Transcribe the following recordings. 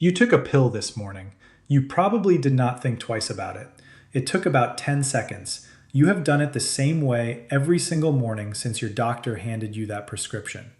You took a pill this morning. You probably did not think twice about it. It took about 10 seconds. You have done it the same way every single morning since your doctor handed you that prescription.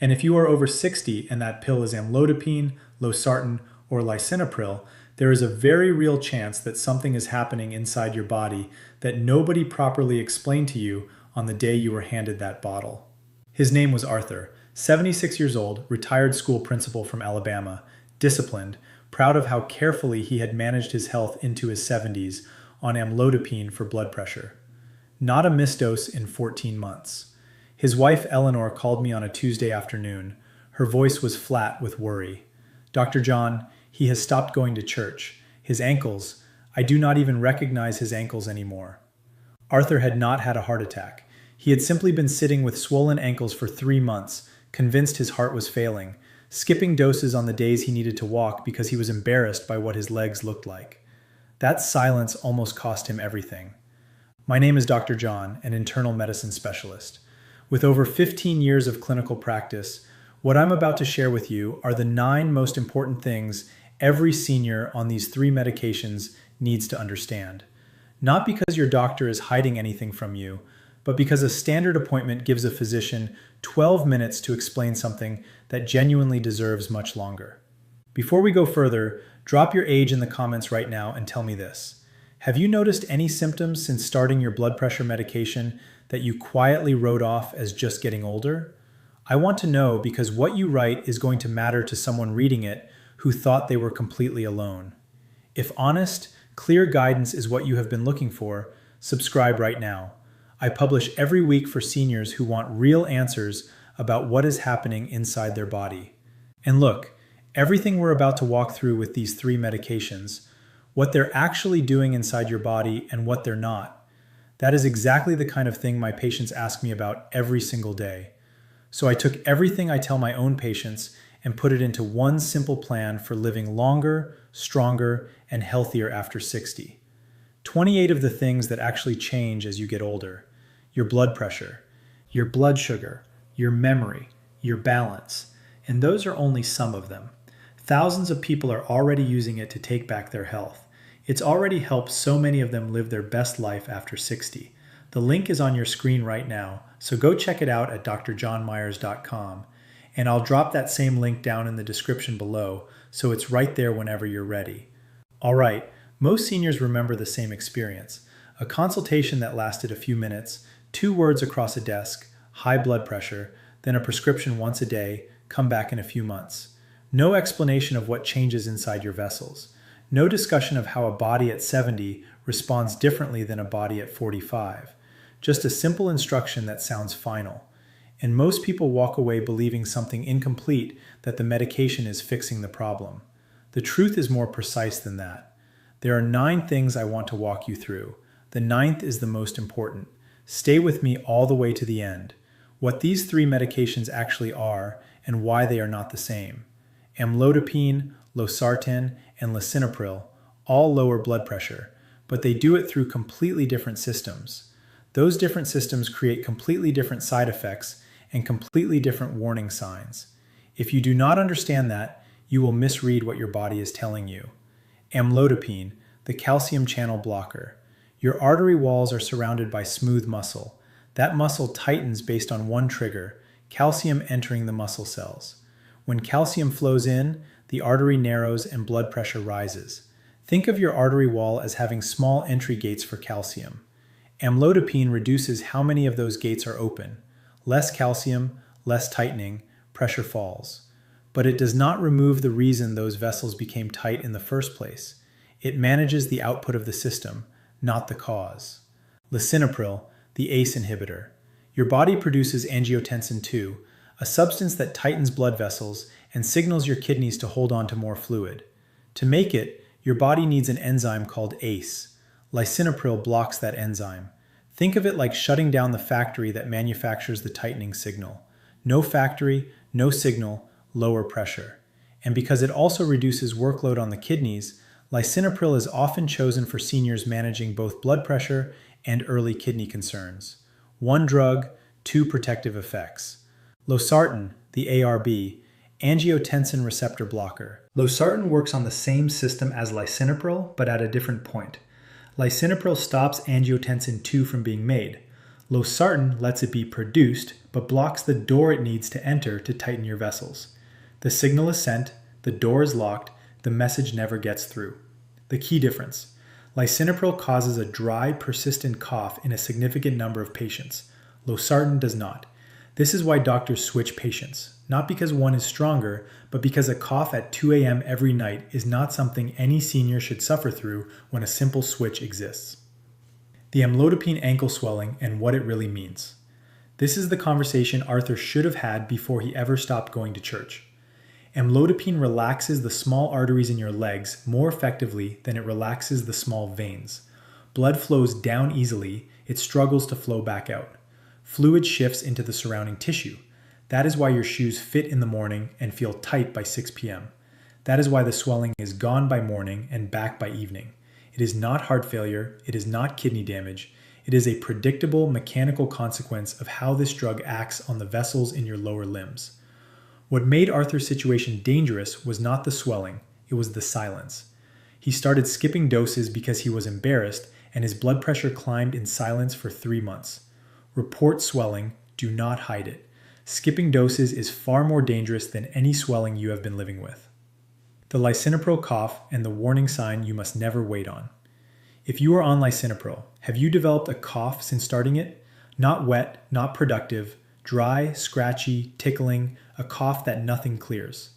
And if you are over 60 and that pill is amlodipine, losartan, or lisinopril, there is a very real chance that something is happening inside your body that nobody properly explained to you on the day you were handed that bottle. His name was Arthur, 76 years old, retired school principal from Alabama, disciplined, proud of how carefully he had managed his health into his 70s on amlodipine for blood pressure. Not a misdose in 14 months. His wife Eleanor called me on a Tuesday afternoon. Her voice was flat with worry. "Dr. John, he has stopped going to church. His ankles, I do not even recognize his ankles anymore." Arthur had not had a heart attack. He had simply been sitting with swollen ankles for 3 months, convinced his heart was failing, skipping doses on the days he needed to walk because he was embarrassed by what his legs looked like. That silence almost cost him everything. My name is Dr. John, an internal medicine specialist. With over 15 years of clinical practice, what I'm about to share with you are the 9 most important things every senior on these 3 medications needs to understand. Not because your doctor is hiding anything from you, but because a standard appointment gives a physician 12 minutes to explain something that genuinely deserves much longer. Before we go further, drop your age in the comments right now and tell me this. Have you noticed any symptoms since starting your blood pressure medication that you quietly wrote off as just getting older? I want to know because what you write is going to matter to someone reading it who thought they were completely alone. If honest, clear guidance is what you have been looking for, subscribe right now. I publish every week for seniors who want real answers about what is happening inside their body. And look, everything we're about to walk through with these 3 medications, what they're actually doing inside your body and what they're not, that is exactly the kind of thing my patients ask me about every single day. So I took everything I tell my own patients and put it into one simple plan for living longer, stronger, and healthier after 60. 28 of the things that actually change as you get older. Your blood pressure, your blood sugar, your memory, your balance, and those are only some of them. Thousands of people are already using it to take back their health. It's already helped so many of them live their best life after 60. The link is on your screen right now, so go check it out at drjohnmyers.com, and I'll drop that same link down in the description below, so it's right there whenever you're ready. All right, most seniors remember the same experience. A consultation that lasted a few minutes, 2 words across a desk, high blood pressure, then a prescription once a day, come back in a few months. No explanation of what changes inside your vessels. No discussion of how a body at 70 responds differently than a body at 45. Just a simple instruction that sounds final. And most people walk away believing something incomplete, that the medication is fixing the problem. The truth is more precise than that. There are 9 things I want to walk you through. The 9th is the most important. Stay with me all the way to the end. What these 3 medications actually are and why they are not the same. Amlodipine, Losartan, and Lisinopril all lower blood pressure, but they do it through completely different systems. Those different systems create completely different side effects and completely different warning signs. If you do not understand that, you will misread what your body is telling you. Amlodipine, the calcium channel blocker. Your artery walls are surrounded by smooth muscle. That muscle tightens based on one trigger, calcium entering the muscle cells. When calcium flows in, the artery narrows and blood pressure rises. Think of your artery wall as having small entry gates for calcium. Amlodipine reduces how many of those gates are open. Less calcium, less tightening, pressure falls. But it does not remove the reason those vessels became tight in the first place. It manages the output of the system, not the cause. Lisinopril, the ACE inhibitor. Your body produces angiotensin II, a substance that tightens blood vessels and signals your kidneys to hold on to more fluid. To make it, your body needs an enzyme called ACE. Lisinopril blocks that enzyme. Think of it like shutting down the factory that manufactures the tightening signal. No factory, no signal, lower pressure. And because it also reduces workload on the kidneys, lisinopril is often chosen for seniors managing both blood pressure and early kidney concerns. One drug, 2 protective effects. Losartan, the ARB, Angiotensin receptor blocker. Losartan works on the same system as lisinopril, but at a different point. Lisinopril stops angiotensin II from being made. Losartan lets it be produced, but blocks the door it needs to enter to tighten your vessels. The signal is sent, the door is locked, the message never gets through. The key difference: lisinopril causes a dry, persistent cough in a significant number of patients. Losartan does not. This is why doctors switch patients, not because one is stronger, but because a cough at 2 a.m. every night is not something any senior should suffer through when a simple switch exists. The amlodipine ankle swelling and what it really means. This is the conversation Arthur should have had before he ever stopped going to church. Amlodipine relaxes the small arteries in your legs more effectively than it relaxes the small veins. Blood flows down easily, it struggles to flow back out. Fluid shifts into the surrounding tissue. That is why your shoes fit in the morning and feel tight by 6 p.m. That is why the swelling is gone by morning and back by evening. It is not heart failure, it is not kidney damage. It is a predictable mechanical consequence of how this drug acts on the vessels in your lower limbs. What made Arthur's situation dangerous was not the swelling, it was the silence. He started skipping doses because he was embarrassed, and his blood pressure climbed in silence for 3 months. Report swelling, do not hide it. Skipping doses is far more dangerous than any swelling you have been living with. The lisinopril cough and the warning sign you must never wait on. If you are on lisinopril, have you developed a cough since starting it? Not wet, not productive, dry, scratchy, tickling, a cough that nothing clears.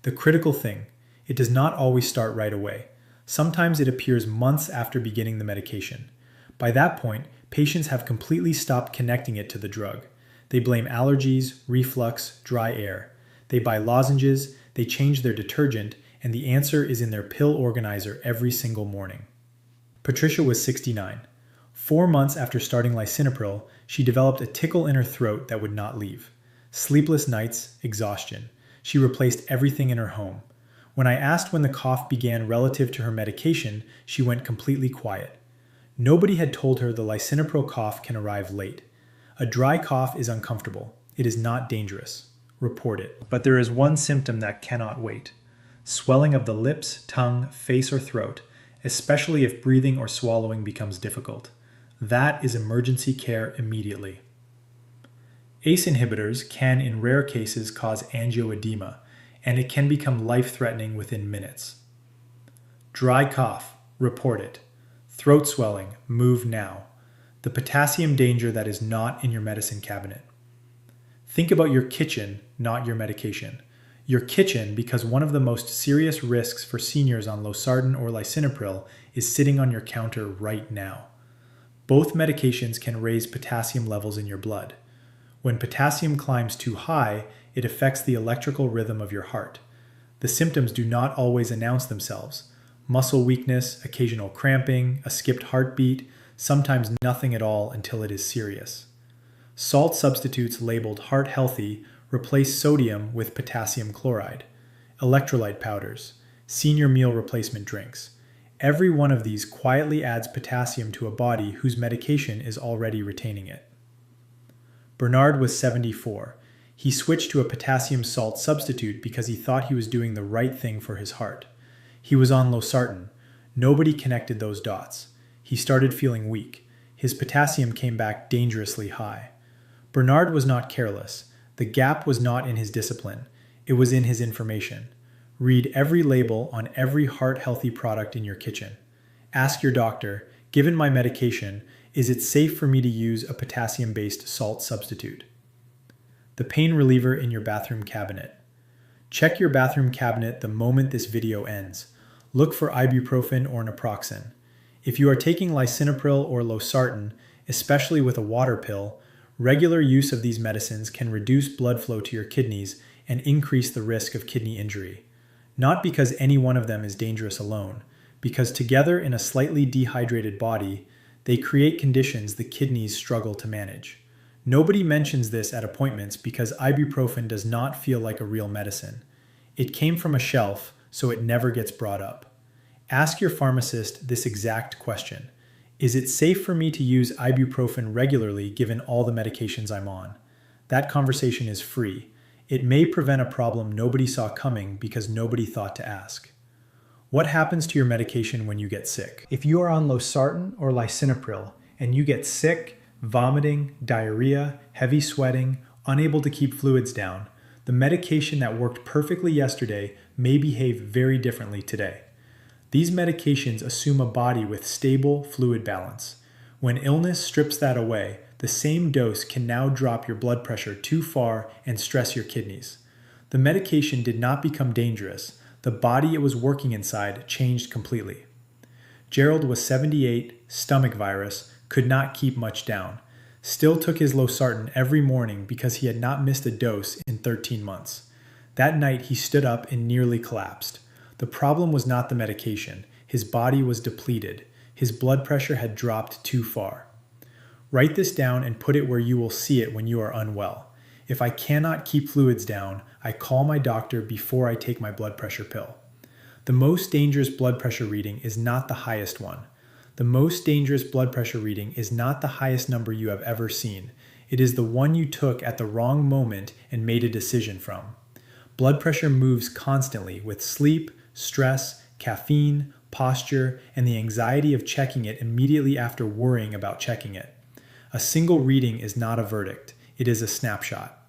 The critical thing, it does not always start right away. Sometimes it appears months after beginning the medication. By that point, patients have completely stopped connecting it to the drug. They blame allergies, reflux, dry air. They buy lozenges, they change their detergent, and the answer is in their pill organizer every single morning. Patricia was 69. 4 months after starting lisinopril, she developed a tickle in her throat that would not leave. Sleepless nights, exhaustion. She replaced everything in her home. When I asked when the cough began relative to her medication, she went completely quiet. Nobody had told her the lisinopril cough can arrive late. A dry cough is uncomfortable. It is not dangerous. Report it. But there is one symptom that cannot wait. Swelling of the lips, tongue, face, or throat, especially if breathing or swallowing becomes difficult. That is emergency care immediately. ACE inhibitors can in rare cases cause angioedema, and it can become life-threatening within minutes. Dry cough, report it. Throat swelling, move now. The potassium danger that is not in your medicine cabinet. Think about your kitchen, not your medication. Your kitchen, because one of the most serious risks for seniors on Losartan or lisinopril is sitting on your counter right now. Both medications can raise potassium levels in your blood. When potassium climbs too high, it affects the electrical rhythm of your heart. The symptoms do not always announce themselves. Muscle weakness, occasional cramping, a skipped heartbeat, sometimes nothing at all until it is serious. Salt substitutes labeled heart healthy replace sodium with potassium chloride, electrolyte powders, senior meal replacement drinks. Every one of these quietly adds potassium to a body whose medication is already retaining it. Bernard was 74. He switched to a potassium salt substitute because he thought he was doing the right thing for his heart. He was on Losartan. Nobody connected those dots. He started feeling weak. His potassium came back dangerously high. Bernard was not careless. The gap was not in his discipline. It was in his information. Read every label on every heart-healthy product in your kitchen. Ask your doctor, given my medication, is it safe for me to use a potassium-based salt substitute? The pain reliever in your bathroom cabinet. Check your bathroom cabinet the moment this video ends. Look for ibuprofen or naproxen. If you are taking lisinopril or Losartan, especially with a water pill, regular use of these medicines can reduce blood flow to your kidneys and increase the risk of kidney injury. Not because any one of them is dangerous alone, because together in a slightly dehydrated body, they create conditions the kidneys struggle to manage. Nobody mentions this at appointments because ibuprofen does not feel like a real medicine. It came from a shelf, so it never gets brought up. Ask your pharmacist this exact question. Is it safe for me to use ibuprofen regularly given all the medications I'm on? That conversation is free. It may prevent a problem nobody saw coming because nobody thought to ask. What happens to your medication when you get sick? If you are on Losartan or Lisinopril and you get sick, vomiting, diarrhea, heavy sweating, unable to keep fluids down, the medication that worked perfectly yesterday may behave very differently today. These medications assume a body with stable fluid balance. When illness strips that away, the same dose can now drop your blood pressure too far and stress your kidneys. The medication did not become dangerous. The body it was working inside changed completely. Gerald was 78, stomach virus, could not keep much down. Still took his Losartan every morning because he had not missed a dose in 13 months. That night he stood up and nearly collapsed. The problem was not the medication. His body was depleted. His blood pressure had dropped too far. Write this down and put it where you will see it when you are unwell. If I cannot keep fluids down, I call my doctor before I take my blood pressure pill. The most dangerous blood pressure reading is not the highest one. The most dangerous blood pressure reading is not the highest number you have ever seen. It is the one you took at the wrong moment and made a decision from. Blood pressure moves constantly with sleep, stress, caffeine, posture, and the anxiety of checking it immediately after worrying about checking it. A single reading is not a verdict. It is a snapshot.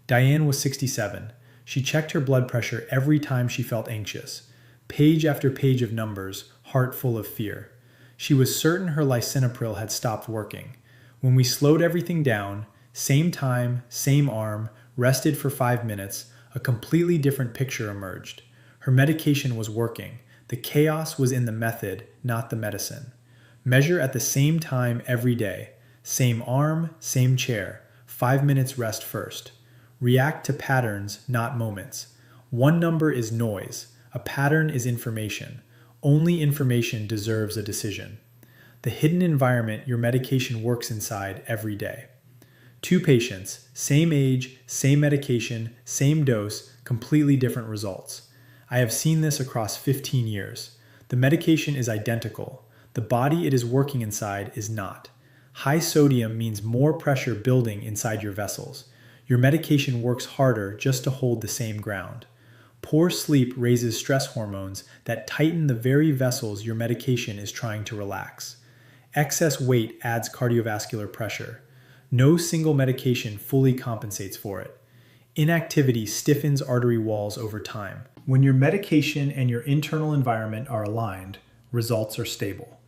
Diane was 67. She checked her blood pressure every time she felt anxious. Page after page of numbers, heart full of fear. She was certain her lisinopril had stopped working. When we slowed everything down, same time, same arm, rested for 5 minutes, a completely different picture emerged. Her medication was working. The chaos was in the method, not the medicine. Measure at the same time every day. Same arm, same chair. 5 minutes rest first. React to patterns, not moments. One number is noise. A pattern is information. Only information deserves a decision. The hidden environment your medication works inside every day. 2 patients, same age, same medication, same dose, completely different results. I have seen this across 15 years. The medication is identical. The body it is working inside is not. High sodium means more pressure building inside your vessels. Your medication works harder just to hold the same ground. Poor sleep raises stress hormones that tighten the very vessels your medication is trying to relax. Excess weight adds cardiovascular pressure. No single medication fully compensates for it. Inactivity stiffens artery walls over time. When your medication and your internal environment are aligned, results are stable.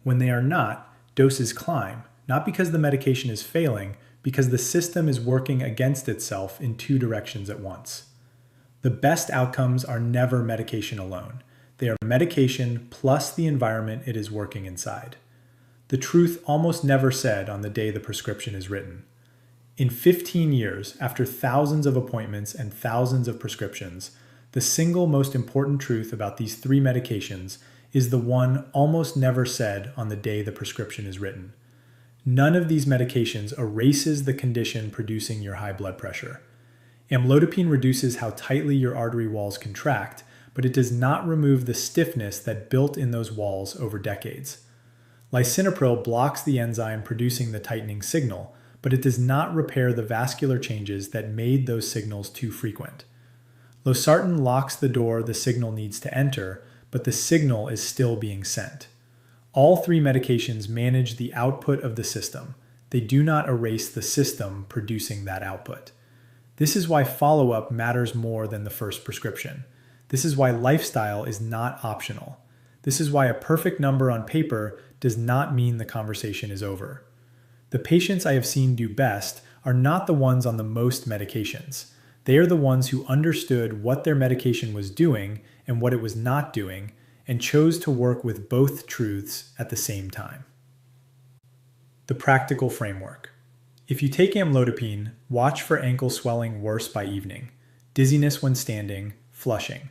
When they are not, doses climb, not because the medication is failing, because the system is working against itself in 2 directions at once. The best outcomes are never medication alone. They are medication plus the environment it is working inside. The truth almost never said on the day the prescription is written. In 15 years, after thousands of appointments and thousands of prescriptions, the single most important truth about these 3 medications is the one almost never said on the day the prescription is written. None of these medications erases the condition producing your high blood pressure. Amlodipine reduces how tightly your artery walls contract, but it does not remove the stiffness that built in those walls over decades. Lisinopril blocks the enzyme producing the tightening signal, but it does not repair the vascular changes that made those signals too frequent. Losartan locks the door the signal needs to enter, but the signal is still being sent. All 3 medications manage the output of the system. They do not erase the system producing that output. This is why follow-up matters more than the first prescription. This is why lifestyle is not optional. This is why a perfect number on paper does not mean the conversation is over. The patients I have seen do best are not the ones on the most medications. They are the ones who understood what their medication was doing and what it was not doing, and chose to work with both truths at the same time. The practical framework. If you take amlodipine, watch for ankle swelling worse by evening, dizziness when standing, flushing.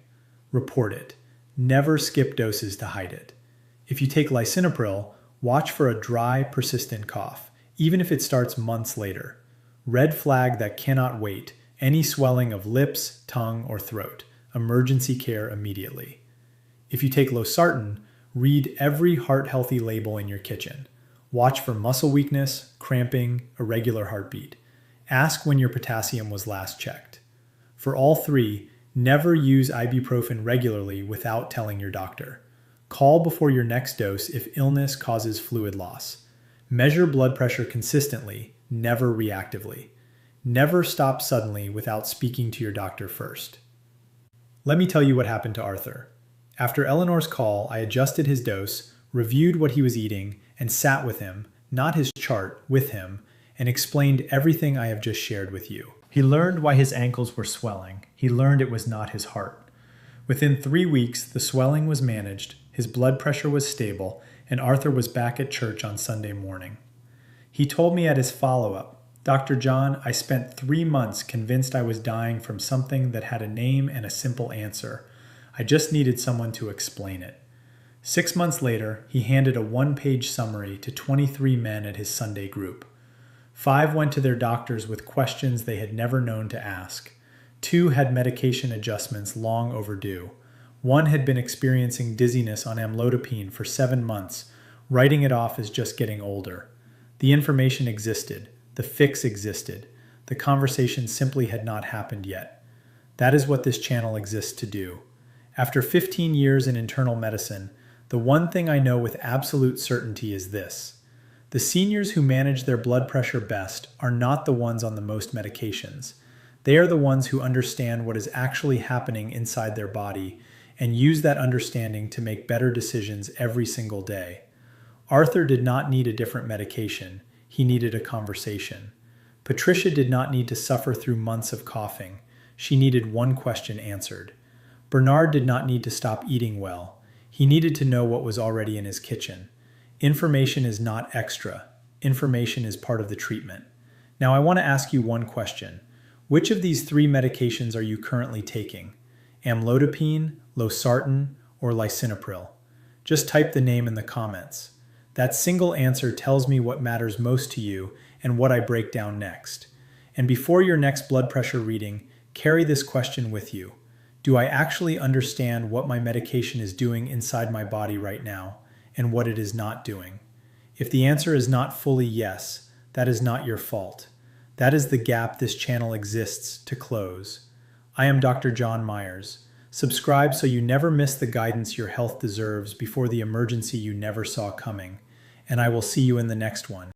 Report it. Never skip doses to hide it. If you take lisinopril, watch for a dry, persistent cough, even if it starts months later. Red flag that cannot wait, any swelling of lips, tongue, or throat. Emergency care immediately. If you take Losartan, read every heart-healthy label in your kitchen. Watch for muscle weakness, cramping, irregular heartbeat. Ask when your potassium was last checked. For all three, never use ibuprofen regularly without telling your doctor. Call before your next dose if illness causes fluid loss. Measure blood pressure consistently, never reactively. Never stop suddenly without speaking to your doctor first. Let me tell you what happened to Arthur. After Eleanor's call, I adjusted his dose, reviewed what he was eating, and sat with him, not his chart, with him, and explained everything I have just shared with you. He learned why his ankles were swelling. He learned it was not his heart. Within 3 weeks, the swelling was managed, his blood pressure was stable, and Arthur was back at church on Sunday morning. He told me at his follow-up, "Dr. John, I spent 3 months convinced I was dying from something that had a name and a simple answer. I just needed someone to explain it." 6 months later, he handed a 1-page summary to 23 men at his Sunday group. 5 went to their doctors with questions they had never known to ask. 2 had medication adjustments long overdue. 1 had been experiencing dizziness on Amlodipine for 7 months, writing it off as just getting older. The information existed. The fix existed. The conversation simply had not happened yet. That is what this channel exists to do. After 15 years in internal medicine, the one thing I know with absolute certainty is this. The seniors who manage their blood pressure best are not the ones on the most medications. They are the ones who understand what is actually happening inside their body and use that understanding to make better decisions every single day. Arthur did not need a different medication. He needed a conversation. Patricia did not need to suffer through months of coughing. She needed one question answered. Bernard did not need to stop eating well. He needed to know what was already in his kitchen. Information is not extra. Information is part of the treatment. Now I want to ask you one question. Which of these 3 medications are you currently taking? Amlodipine, Losartan, or Lisinopril? Just type the name in the comments. That single answer tells me what matters most to you and what I break down next. And before your next blood pressure reading, carry this question with you. Do I actually understand what my medication is doing inside my body right now and what it is not doing? If the answer is not fully yes, that is not your fault. That is the gap this channel exists to close. I am Dr. John Myers. Subscribe so you never miss the guidance your health deserves before the emergency you never saw coming. And I will see you in the next one.